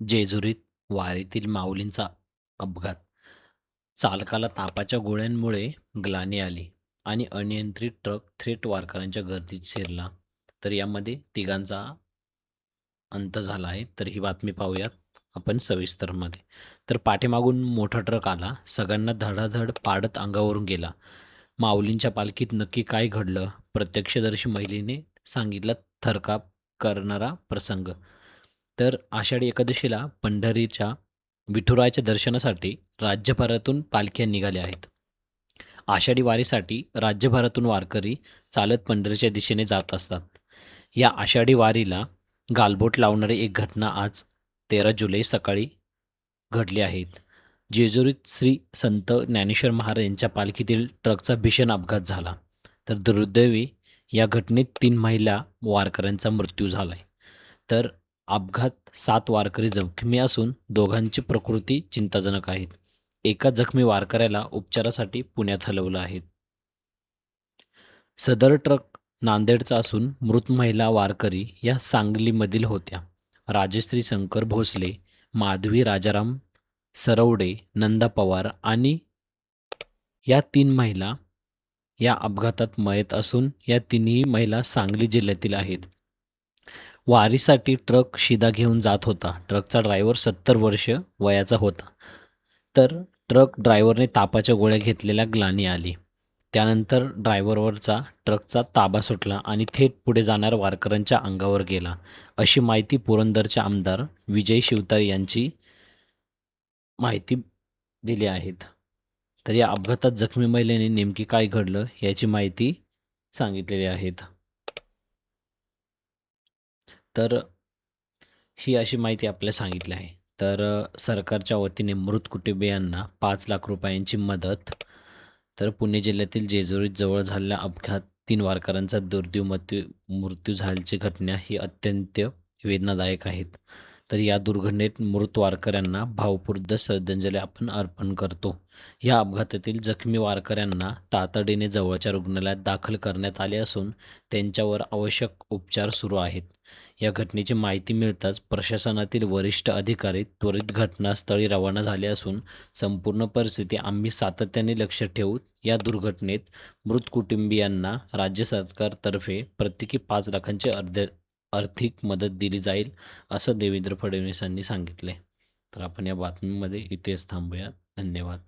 जेजुरीत वारीतील माऊलींचा अपघात. चालकाला तापाच्या गोळ्यांमुळे ग्लानी आली आणि अनियंत्रित ट्रक थेट वारकऱ्यांच्या गर्दीत शिरला. तर यामध्ये तिघांचा अंत झाला आहे. तर ही बातमी पाहूयात आपण सविस्तरमध्ये. तर पाठीमागून मोठा ट्रक आला, सगळ्यांना धडाधड पाडत अंगावरून गेला. माऊलींच्या पालखीत नक्की काय घडलं? प्रत्यक्षदर्शी महिलेने सांगितला थरकाप करणारा प्रसंग. तर आषाढी एकादशीला पंढरीच्या विठुरायाच्या दर्शनासाठी राज्यभरातून पालख्या निघाल्या आहेत. आषाढी वारीसाठी राज्यभरातून वारकरी चालत पंढरीच्या दिशेने जात असतात. या आषाढी वारीला गालबोट लावणारी एक घटना आज 13 जुलै सकाळी घडली आहे. जेजुरीत श्री संत ज्ञानेश्वर महाराज यांच्या पालखीतील ट्रकचा भीषण अपघात झाला. तर दुर्दैवी या घटनेत 3 महिला वारकऱ्यांचा मृत्यू झालाय. तर अपघात 7 वारकरी जखमी असून दोघांची प्रकृती चिंताजनक आहे. एका जखमी वारकऱ्याला उपचारासाठी पुण्यात हलवलं आहे. सदर ट्रक नांदेडचा असून मृत महिला वारकरी या सांगलीमधील होत्या. राजश्री शंकर भोसले, माधवी राजाराम सरवडे, नंदा पवार आणि या 3 महिला या अपघातात मयत असून या तिन्ही महिला सांगली जिल्ह्यातील आहेत. वारीसाठी ट्रक शिधा घेऊन जात होता. ट्रकचा ड्रायव्हर 70 वर्ष वयाचा होता. तर ट्रक ड्रायव्हरने तापाच्या गोळ्या घेतलेल्या ग्लानी आली. त्यानंतर ड्रायव्हरवरचा ट्रकचा ताबा सुटला आणि थेट पुढे जाणाऱ्या वारकऱ्यांच्या अंगावर गेला, अशी माहिती पुरंदरचे आमदार विजय शिवतारे यांची माहिती दिली आहेत. तर या अपघातात जखमी महिलेने नेमकी काय घडलं याची माहिती सांगितलेली आहेत. तर ही अशी माहिती आपल्याला सांगितली आहे. तर सरकारच्या वतीने मृत कुटुंबियांना 5 लाख रुपयांची मदत. तर पुणे जिल्ह्यातील जेजुरीत जवळ झालेल्या अपघात 3 वारकऱ्यांचा दुर्दैवी मृत्यू झाल्याची घटना ही अत्यंत वेदनादायक आहेत. तर या दुर्घटनेत मृत वारकऱ्यांना भावपूर्ण श्रद्धांजली आपण अर्पण करतो. या अपघातातील जखमी वारकऱ्यांना तातडीने जवळच्या रुग्णालयात दाखल करण्यात आले असून त्यांच्यावर आवश्यक उपचार सुरू आहेत. या घटनेची माहिती मिळताच प्रशासनातील वरिष्ठ अधिकारी त्वरित घटनास्थळी रवाना झाले असून संपूर्ण परिस्थिती आम्ही सातत्याने लक्ष ठेवून या दुर्घटनेत मृत कुटुंबियांना राज्य सरकारतर्फे प्रत्येकी 5 लाखांची आर्थिक मदत दिली जाईल, असं देवेंद्र फडणवीस यांनी सांगितले. तर आपण या बातमीमध्ये इथेच थांबूया. धन्यवाद.